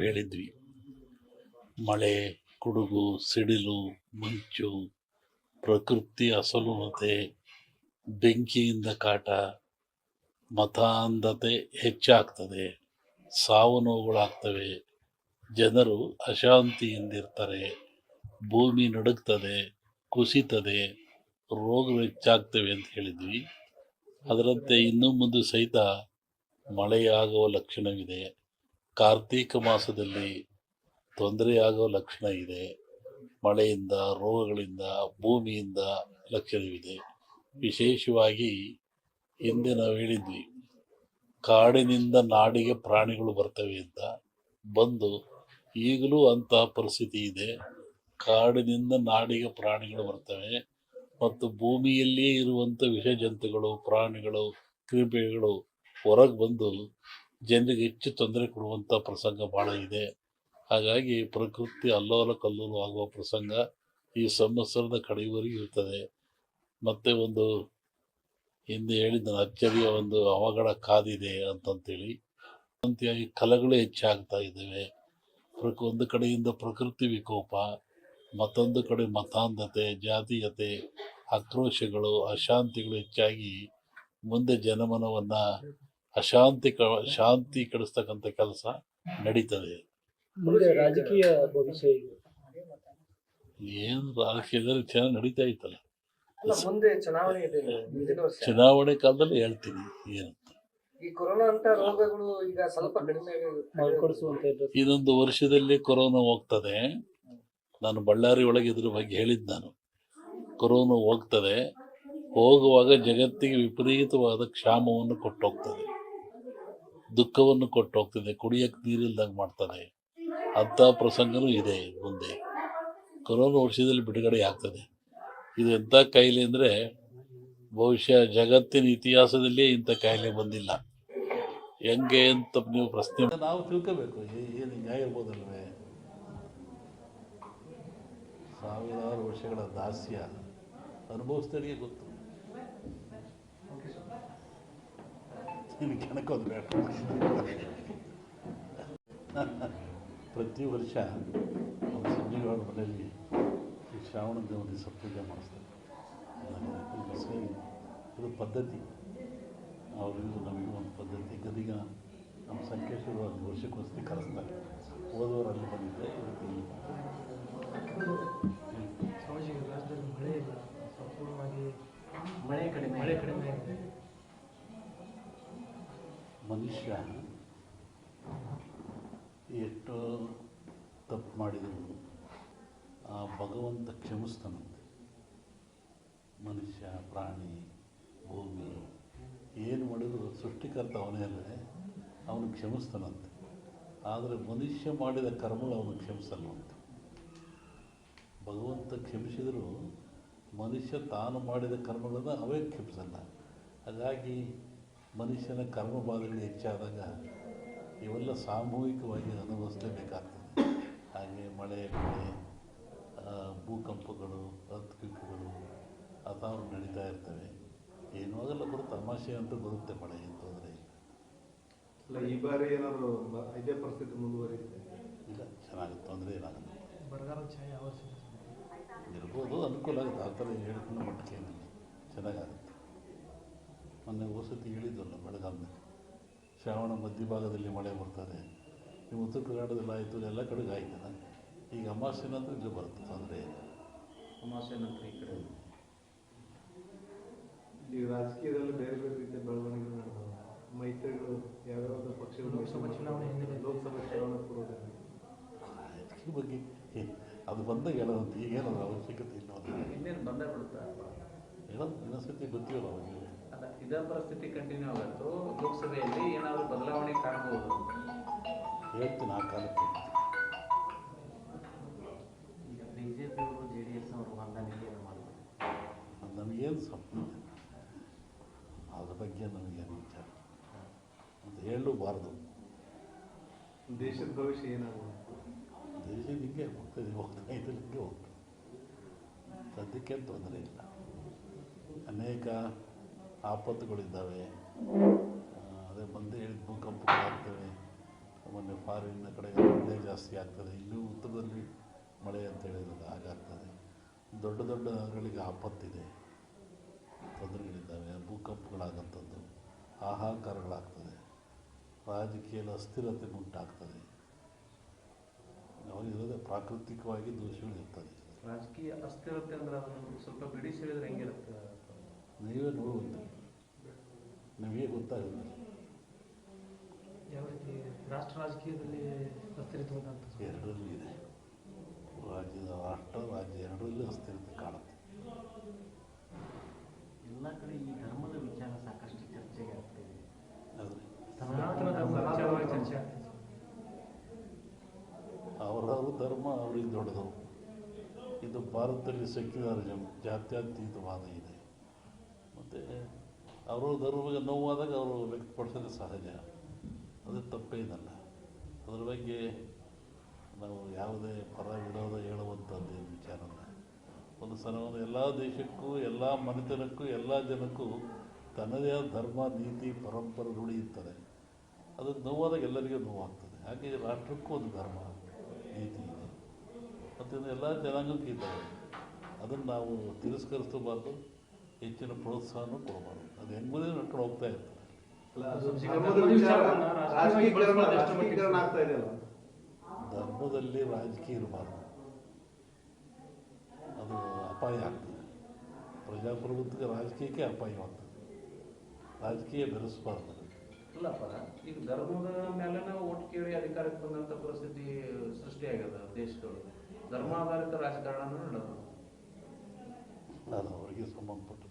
ಹೇಳಿದ್ವಿ. ಮಳೆ, ಗುಡುಗು, ಸಿಡಿಲು, ಮಿಂಚು, ಪ್ರಕೃತಿ ಅಸಮನತೆ, ಬೆಂಕಿಯಿಂದ ಕಾಟ, ಮತಾಂಧತೆ ಹೆಚ್ಚಾಗ್ತದೆ, ಸಾವು ನೋವುಗಳಾಗ್ತವೆ, ಜನರು ಅಶಾಂತಿಯಿಂದಿರ್ತಾರೆ, ಭೂಮಿ ನಡುಗ್ತದೆ, ಕುಸಿತದೆ, ರೋಗಗಳು ಹೆಚ್ಚಾಗ್ತವೆ ಅಂತ ಹೇಳಿದ್ವಿ. ಅದರಂತೆ ಇನ್ನು ಮುಂದೆ ಸಹಿತ ಮಳೆಯಾಗುವ ಲಕ್ಷಣವಿದೆ. ಕಾರ್ತೀಕ ಮಾಸದಲ್ಲಿ ತೊಂದರೆಯಾಗುವ ಲಕ್ಷಣ ಇದೆ. ಮಳೆಯಿಂದ, ರೋಗಗಳಿಂದ, ಭೂಮಿಯಿಂದ ಲಕ್ಷಣವಿದೆ. ವಿಶೇಷವಾಗಿ ಹಿಂದೆ ನಾವು ಹೇಳಿದ್ವಿ, ಕಾಡಿನಿಂದ ನಾಡಿಗೆ ಪ್ರಾಣಿಗಳು ಬರ್ತವೆ ಅಂತ. ಬಂದು ಈಗಲೂ ಅಂತಹ ಪರಿಸ್ಥಿತಿ ಇದೆ. ಕಾಡಿನಿಂದ ನಾಡಿಗೆ ಪ್ರಾಣಿಗಳು ಬರ್ತವೆ ಮತ್ತು ಭೂಮಿಯಲ್ಲಿಯೇ ಇರುವಂಥ ವಿಷ ಜಂತುಗಳು, ಪ್ರಾಣಿಗಳು, ಕ್ರಿಮಿಗಳು ಹೊರಗೆ ಬಂದು ಜನರಿಗೆ ಹೆಚ್ಚು ತೊಂದರೆ ಕೊಡುವಂಥ ಪ್ರಸಂಗ ಭಾಳ ಇದೆ. ಹಾಗಾಗಿ ಪ್ರಕೃತಿ ಅಲ್ಲೋಲ ಕಲ್ಲೋಲ ಆಗುವ ಪ್ರಸಂಗ ಈ ಸಂವತ್ಸರದ ಕಡೆಯವರೆಗೂ ಇರ್ತದೆ. ಮತ್ತೆ ಒಂದು ಹಿಂದೆ ಹೇಳಿದ ಅಚ್ಚರಿಯ ಒಂದು ಅವಘಡ ಕಾದಿದೆ ಅಂತಂತೇಳಿ ಅಂತೆಯಾಗಿ ಕಲಗಳು ಹೆಚ್ಚಾಗ್ತಾ ಇದ್ದಾವೆ. ಒಂದು ಕಡೆಯಿಂದ ಪ್ರಕೃತಿ ವಿಕೋಪ, ಮತ್ತೊಂದು ಕಡೆ ಮತಾಂಧತೆ, ಜಾತೀಯತೆ, ಆಕ್ರೋಶಗಳು, ಅಶಾಂತಿಗಳು ಹೆಚ್ಚಾಗಿ ಮುಂದೆ ಜನಮನವನ್ನು ಶಾಂತಿ ಕೆಡಿಸ್ತಕ್ಕಂಥ ಕೆಲಸ ನಡೀತದೆ. ರಾಜಕೀಯ ಭವಿಷ್ಯ ಏನು ರಾಜಕೀಯದಲ್ಲಿ ಚೆನ್ನಾಗಿ ನಡೀತಾ ಇತ್ತಲ್ಲ. ಮುಂದೆ ಚುನಾವಣೆ ಇದೆ, ಚುನಾವಣೆ ಕಾಲದಲ್ಲಿ ಹೇಳ್ತೀನಿ ಏನಂತ. ಈ ಕೊರೋನಾ ಅಂತ ರೋಗಗಳು ಈಗ ಸ್ವಲ್ಪ ಕಡಿಮೆ ಇದೊಂದು ವರ್ಷದಲ್ಲಿ ಕೊರೋನಾ ಹೋಗ್ತದೆ. ನಾನು ಬಳ್ಳಾರಿ ಒಳಗೆ ಇದ್ರ ಬಗ್ಗೆ ಹೇಳಿದ್ದು. ನಾನು ಕೊರೋನಾ ಹೋಗ್ತದೆ, ಹೋಗುವಾಗ ಜಗತ್ತಿಗೆ ವಿಪರೀತವಾದ ಕ್ಷಾಮವನ್ನು ಕೊಟ್ಟೋಗ್ತದೆ, ದುಃಖವನ್ನು ಕೊಟ್ಟೋಗ್ತದೆ, ಕುಡಿಯಕ್ಕೆ ನೀರಿಲ್ದಂಗೆ ಮಾಡ್ತದೆ. ಅಂಥ ಪ್ರಸಂಗನೂ ಇದೆ ಮುಂದೆ. ಕೊರೋನಾ ವರ್ಷದಲ್ಲಿ ಬಿಡುಗಡೆ ಆಗ್ತದೆ. ಇದು ಎಂಥ ಕಾಯಿಲೆ ಅಂದರೆ ಬಹುಶಃ ಜಗತ್ತಿನ ಇತಿಹಾಸದಲ್ಲೇ ಇಂಥ ಕಾಯಿಲೆ ಬಂದಿಲ್ಲ. ಹೆಂಗೆ ಅಂತ ನೀವು ಪ್ರಶ್ನೆ ನಾವು ತಿಳ್ಕೋಬೇಕು. ಏನು ಹಿಂಗಾಗಿರ್ಬೋದಲ್ವೇ? ಸಾವಿರಾರು ವರ್ಷಗಳ ದಾಸ್ಯ ಅನುಭವಿಸಿದವರಿಗೆ ಗೊತ್ತು. ಕೆಣಕೋದು ಬೇಡ. ಪ್ರತಿ ವರ್ಷ ನಮ್ಮ ಸಂಜೆಗಳ ಮನೆಯಲ್ಲಿ ಈ ಶ್ರಾವಣ ದೇವರಿಗೆ ಸತ್ಪೂಜೆ ಮಾಡಿಸ್ತಾರೆ. ಇದು ಪದ್ಧತಿ, ಅವರಿಗೂ ನಮಗೂ ಒಂದು ಪದ್ಧತಿ. ಗದಿಗ ನಮ್ಮ ಸಂಕೇಶ್ವರ ಒಂದು ವರ್ಷಕ್ಕೊಂದ್ಸತಿ ಕರೆಸ್ತಾರೆ. ಹೋದವರು ಅಲ್ಲಿ ಬಂದಿದ್ದೆ, ಇವತ್ತು ಇಲ್ಲಿ ಮಳೆ ಕಡಿಮೆ ಮನುಷ್ಯ ಎಷ್ಟು ತಪ್ಪು ಮಾಡಿದರೂ ಆ ಭಗವಂತ ಕ್ಷಮಿಸ್ತಾನಂತೆ. ಮನುಷ್ಯ, ಪ್ರಾಣಿ, ಭೂಮಿ ಏನು ಮಾಡಿದ್ರು ಸೃಷ್ಟಿಕರ್ತ ಅವನೇ ಅಲ್ಲದೆ ಅವನು ಕ್ಷಮಿಸ್ತಾನಂತೆ. ಆದರೆ ಮನುಷ್ಯ ಮಾಡಿದ ಕರ್ಮಗಳು ಅವನು ಕ್ಷಮಿಸಲ್ಲವಂತೆ. ಭಗವಂತ ಕ್ಷಮಿಸಿದರೂ ಮನುಷ್ಯ ತಾನು ಮಾಡಿದ ಕರ್ಮಗಳನ್ನು ಅವೇ ಕ್ಷಮಿಸಲ್ಲ. ಹಾಗಾಗಿ ಮನುಷ್ಯನ ಕರ್ಮಬಾಧೆಗಳು ಹೆಚ್ಚಾದಾಗ ಇವೆಲ್ಲ ಸಾಮೂಹಿಕವಾಗಿ ಅನುಭವಿಸಲೇಬೇಕಾಗ್ತದೆ. ಹಾಗೆ ಮಳೆ, ಭೂಕಂಪಗಳು, ಅರ್ಥಕ್ವೇಕ್ಗಳು ಅಥವಾ ನಡೀತಾ ಇರ್ತವೆ. ಏನೂ ಆಗಲ್ಲ, ಬರುತ್ತೆ. ತಮಾಷೆ ಅಂತೂ ಬರುತ್ತೆ, ಮಳೆ ಏನು ತೊಂದರೆ ಇಲ್ಲ. ಈ ಬಾರಿ ಏನಾದರೂ ಇದೇ ಪರಿಸ್ಥಿತಿ ಮುಂದುವರಿಯುತ್ತೆ? ಇಲ್ಲ, ಚೆನ್ನಾಗುತ್ತೆ, ತೊಂದರೆ ಏನಾಗಲ್ಲ. ಬರಗಾಲ ಛಾಯೆ ಇರ್ಬೋದು, ಅನುಕೂಲ ಆಗುತ್ತೆ. ಆ ಥರ ಹೇಳ್ಕೊಂಡು ಮಟ್ಟಕ್ಕೆ ಏನಿಲ್ಲ, ಚೆನ್ನಾಗಾಗುತ್ತೆ. ಮೊನ್ನೆ ವಸತಿ ಹೇಳಿದ್ವಲ್ಲ, ಬೆಳಗಾವಿನಲ್ಲಿ ಶ್ರಾವಣ ಮಧ್ಯಭಾಗದಲ್ಲಿ ಮಳೆ ಬರ್ತದೆ. ನೀವು ಉತ್ತರ ಕರ್ನಾಟಕದಲ್ಲಿ ಆಯಿತು, ಎಲ್ಲ ಕಡೆಗೆ ಆಯ್ತಲ್ಲ. ಈಗ ಅಮಾವಾಸ್ಯೆ ನಂತರ ಇಲ್ಲಿ ಬರುತ್ತೆ, ತೊಂದರೆ ಇಲ್ಲ. ಅಮಾವಾಸ್ಯೆ ನಂತರ ಈ ಕಡೆ ಈ ರಾಜಕೀಯದಲ್ಲಿ ಬೇರೆ ಬೇರೆ ರೀತಿಯ ಬೆಳವಣಿಗೆಗಳು ನಡೆದವು. ಮೈತ್ರಿಗಳು ಯಾವ್ಯಾವ ಪಕ್ಷಗಳು ಲೋಕಸಭಾ ಚುನಾವಣೆ ಪೂರ್ವದಲ್ಲಿ ರಾಜಕೀಯ ಬಗ್ಗೆ ಅದು ಬಂದಾಗ ಹೇಳೋದು. ಈಗೇನದು ಅವಶ್ಯಕತೆ ಇಲ್ಲ. ಇನ್ನೇನು ಬಂದೇ ಬಿಡುತ್ತಾ ಹೇಳೋದು ಇನ್ನೊಂದ್ಸತಿ ಗೊತ್ತಿಲ್ಲ ಅವಾಗ. ಅಲ್ಲ, ಇದೇ ಪರಿಸ್ಥಿತಿ ಕಂಟಿನ್ಯೂ ಆಗುತ್ತೋ ಲೋಕಸಭೆಯಲ್ಲಿ ಏನಾದರೂ ಬದಲಾವಣೆ ಕಾಣಬಹುದು? ಹೇಳ್ತೀನಿ ಆ ಕಾಲಕ್ಕೆ. ಈಗ ಬಿಜೆಪಿ ಅವರು JDS ಅವರು ಹೊಂದಾಣಿಕೆ ಏನು ಮಾಡಬೇಕು? ನಮಗೇನು ಸಂಬಂಧ, ಅದ್ರ ಬಗ್ಗೆ ನಮಗೇನು ವಿಚಾರ ಅಂತ ಹೇಳಬಾರ್ದು. ದೇಶದ ಭವಿಷ್ಯ ಏನಾಗುತ್ತೆ? ದೇಶ ಹಿಂಗೆ ಹೋಗ್ತಾ ಹಿಂಗೆ ಹೋಗ್ತದೆ. ಸದ್ಯಕ್ಕೇನು ತೊಂದರೆ ಇಲ್ಲ. ಅನೇಕ ಆಪತ್ತುಗಳಿದ್ದಾವೆ. ಅದೇ ಬಂದೇ ಹೇಳಿದ ಭೂಕಂಪಗಳಾಗ್ತವೆ. ಮೊನ್ನೆ ಫಾರಿನ್ನ ಕಡೆ ಒಳ್ಳೆಯ ಜಾಸ್ತಿ ಆಗ್ತದೆ. ಇಲ್ಲೂ ಉತ್ತರದಲ್ಲಿ ಮಳೆ ಅಂತ ಹೇಳಿರೋದು ಹಾಗಾಗ್ತದೆ. ದೊಡ್ಡ ದೊಡ್ಡ ನಗರಗಳಿಗೆ ಆಪತ್ತಿದೆ, ತೊಂದರೆಗಳಿದ್ದಾವೆ, ಭೂಕಂಪಗಳಾಗಂಥದ್ದು, ಹಾಹಾಕಾರಗಳಾಗ್ತದೆ, ರಾಜಕೀಯದ ಅಸ್ಥಿರತೆ ಉಂಟಾಗ್ತದೆ. ಅವರಿರೋದೇ ಪ್ರಾಕೃತಿಕವಾಗಿ ದೋಷಗಳಿರ್ತದೆ. ರಾಜಕೀಯ ಅಸ್ಥಿರತೆ ಅಂದ್ರೆ ಅದನ್ನು ಸ್ವಲ್ಪ ಬಿಡಿಸಿ ಹೇಳಿದ್ರೆ ಹೆಂಗಿರುತ್ತೆ? ನೀವೇ ನೋಡುವಂತೆ ನಿಮಗೆ ಗೊತ್ತಾಗುತ್ತೆ. ಯಾವ ರೀತಿ ರಾಷ್ಟ್ರ ರಾಜಕೀಯದಲ್ಲಿ ಅಸ್ಥಿರತೆ ಉಂಟಂತ ಎರಡರಲ್ಲೂ ಇದೆ. ರಾಷ್ಟ್ರ ರಾಜ್ಯ ಎರಡರಲ್ಲೂ ಅಸ್ಥಿರತೆ ಕಾಣುತ್ತೆ. ಎಲ್ಲ ಕಡೆ ಈ ಧರ್ಮದ ವಿಚಾರ ಸಾಕಷ್ಟು ಚರ್ಚೆಗೆ ಆಗ್ತಿದೆ. ಆದರೆ ಸನಾತನ ಧರ್ಮ ವಿಚಾರವಾಗಿ ಚರ್ಚೆ ಆಗ್ತದೆ. ಅವರವ್ರ ಧರ್ಮ ಅವ್ರಿಗೆ ದೊಡ್ಡದು. ಇದು ಭಾರತದಲ್ಲಿ ಸೆಕ್ಯುಲರಿಸಮ್, ಜಾತ್ಯತೀತವಾದ ಇದೆ. ಮತ್ತು ಅವರ ಧರ್ಮಕ್ಕೆ ನೋವಾದಾಗ ಅವರು ವ್ಯಕ್ತಪಡಿಸೋದು ಸಹಜ, ಅದು ತಪ್ಪೇನಲ್ಲ. ಅದರ ಬಗ್ಗೆ ನಾವು ಯಾವುದೇ ಪರ ವಿರೋಧ ಹೇಳುವಂಥದ್ದು ವಿಚಾರ ಅಲ್ಲ. ಒಂದು ಸಲವನ್ನು ಎಲ್ಲ ದೇಶಕ್ಕೂ, ಎಲ್ಲ ಮನೆತನಕ್ಕೂ, ಎಲ್ಲ ಜನಕ್ಕೂ ತನ್ನದೇ ಆದ ಧರ್ಮ, ನೀತಿ, ಪರಂಪರೆ ರೂಢಿ ಇರ್ತದೆ. ಅದು ನೋವಾದಾಗ ಎಲ್ಲರಿಗೂ ನೋವಾಗ್ತದೆ. ಹಾಗೆ ರಾಷ್ಟ್ರಕ್ಕೂ ಒಂದು ಧರ್ಮ, ನೀತಿ ಇದೆ ಮತ್ತು ಎಲ್ಲ ಜನಾಂಗಕ್ಕೆ ಇದ್ದಾವೆ. ಅದನ್ನು ನಾವು ತಿರಸ್ಕರಿಸಬಾರ್ದು, ಹೆಚ್ಚಿನ ಪ್ರೋತ್ಸಾಹನೂ ಕೊಡಬಾರ್ದು. ಅದು ಹೆಂಗುದೇ ನಡ್ಕೊಂಡು ಹೋಗ್ತಾ ಇರ್ತದೆ. ರಾಜಕೀಕರಣ ಆಗ್ತಾ ಇದೆಯಲ್ಲ, ಧರ್ಮದಲ್ಲಿ ರಾಜಕೀಯ ಇರಬಾರ್ದು, ಅದು ಅಪಾಯ ಆಗ್ತದೆ. ಪ್ರಜಾಪ್ರಭುತ್ವಕ್ಕೆ ರಾಜಕೀಯಕ್ಕೆ ಅಪಾಯವಾಗ್ತದೆ. ರಾಜಕೀಯ ಬೆರೆಸಬಾರ್ದು. ಇಲ್ಲಪ್ಪ, ಈಗ ಧರ್ಮದ ಮೇಲೆ ನಾವು ಓಟ್ ಕೇಳಿ ಅಧಿಕಾರಕ್ಕೆ ಬಂದಂಥ ಪರಿಸ್ಥಿತಿ ಸೃಷ್ಟಿಯಾಗ್ಯದ ದೇಶದೊಳಗೆ. ಧರ್ಮಾಧಾರಿತ ರಾಜಕಾರಣ ನಡೆದು ಅದು ಅವರಿಗೆ ಸಂಬಂಧಪಟ್ಟದ್ದು.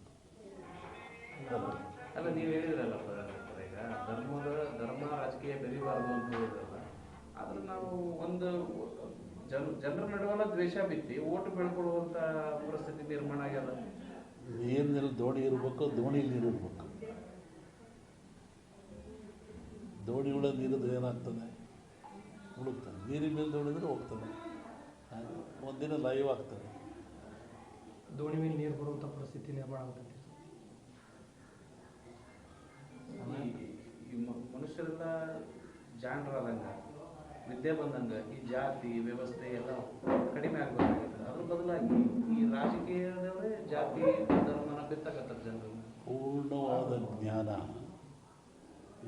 ಅಲ್ಲ, ನೀವು ಹೇಳಿದ್ರಲ್ಲಪ್ಪ ಈಗ ಧರ್ಮ ರಾಜಕೀಯ ಬೆರಿಬಾರ್ದು ಅಂತ ಹೇಳಿದ್ರಲ್ಲ. ಆದ್ರೆ ನಾವು ಒಂದು ಜನರ ನಡುವಲ್ಲ ದ್ವೇಷ ಬಿತ್ತಿ ಓಟ್ ಬೆಳ್ಕೊಳ್ಳುವಂಥ ಪರಿಸ್ಥಿತಿ ನಿರ್ಮಾಣ ಆಗ್ಯದ. ನೀರಿನಲ್ಲಿ ದೋಣಿ ಇರಬೇಕು, ದೋಣಿ ನೀರು ಇರಬೇಕು. ದೋಣಿ ಒಳಗೆ ನೀರಿದ್ರೆ ಏನಾಗ್ತದೆ? ಮುಳುಗ್ತದೆ. ನೀರಿನ ಮೇಲೆ ದೋಣಿದ್ರೆ ಹೋಗ್ತದೆ, ಒಂದಿನ ಲೈವ್ ಆಗ್ತದೆ. ದೋಣಿ ಮೇಲೆ ನೀರು ಬರುವಂಥ ಪರಿಸ್ಥಿತಿ ನಿರ್ಮಾಣ ಆಗುತ್ತೆ. ಈ ಮನುಷ್ಯರೆಲ್ಲ ಜಾಣರಾದಂಗ, ವಿದ್ಯೆ ಬಂದಂಗ ಈ ಜಾತಿ ವ್ಯವಸ್ಥೆ ಎಲ್ಲ ಕಡಿಮೆ ಆಗಬೇಕಾಗುತ್ತೆ. ಅದ್ರ ಬದಲಾಗಿ ಈ ರಾಜಕೀಯದವರೇ ಜಾತಿ ಧರ್ಮನ ಬಿತ್ತಕತ್ತಾರೆ ಜನರು. ಪೂರ್ಣವಾದ ಜ್ಞಾನ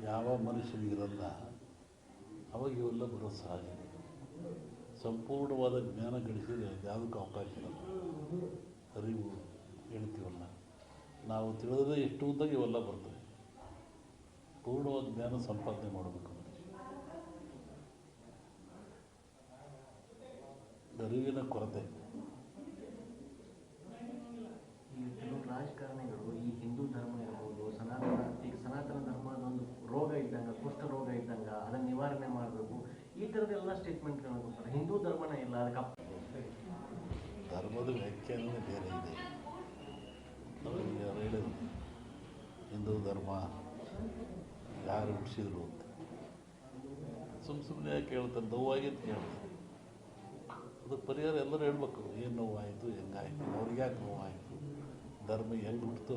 ಯಾವ ಮನುಷ್ಯನಿಗಿರಲ್ಲ, ಅವಾಗ ಇವೆಲ್ಲ ಬರೋದು ಸಹಜ. ಸಂಪೂರ್ಣವಾದ ಜ್ಞಾನ ಗಳಿಸಿದರೆ ಯಾವುದಕ್ಕೂ ಅವಕಾಶ ಇರಲ್ಲ. ಅರಿವು ಹೇಳ್ತೀವಲ್ಲ, ನಾವು ತಿಳಿದ್ರೆ ಎಷ್ಟು ಉದ್ದಾಗ ಇವೆಲ್ಲ ಬರ್ತವೆ. ಪೂರ್ಣವಾದ ಜ್ಞಾನ ಸಂಪಾದನೆ ಮಾಡಬೇಕು ಮನುಷ್ಯ. ಅರಿವಿನ ಕೊರತೆ. ಈ ಕೆಲವು ರಾಜಕಾರಣಿಗಳು ಈ ಹಿಂದೂ ಧರ್ಮ ಇರ್ಬೋದು, ಸನಾತನ ಧರ್ಮದ ಒಂದು ರೋಗ ಇದ್ದಂಗೆ, ಕುಷ್ಠ ರೋಗ ಇದ್ದಂಗೆ, ಅದನ್ನು ನಿವಾರಣೆ ಮಾಡಬೇಕು, ಈ ಥರದ್ದೆಲ್ಲ ಸ್ಟೇಟ್ಮೆಂಟ್ಗಳನ್ನು ಕೊಡ್ತಾರೆ. ಹಿಂದೂ ಧರ್ಮನೇ ಇಲ್ಲ, ಅದಕ್ಕೆ ಧರ್ಮದ ವ್ಯಾಖ್ಯಾನವೇ ಬೇರೆ ಇದೆ. ನಮಗೆ ಹೇಳಿದ್ರು ಹಿಂದೂ ಧರ್ಮ ಯಾರು ಹುಟ್ಟಿಸಿದ್ರು ಅಂತ. ಸುಮ್ಮನೆ ಯಾಕೆ ಹೇಳ್ತಾರೆ? ನೋವಾಗಿದ್ದು ಕೇಳ್ತಾರೆ. ಅದಕ್ಕೆ ಪರಿಹಾರ ಎಲ್ಲರೂ ಹೇಳ್ಬೇಕು. ಏನು ನೋವಾಯಿತು, ಹೆಂಗಾಯಿತು, ಅವ್ರಿಗೆ ಯಾಕೆ ನೋವಾಯಿತು, ಧರ್ಮ ಹೆಂಗೆ ಹುಟ್ಟಿತು,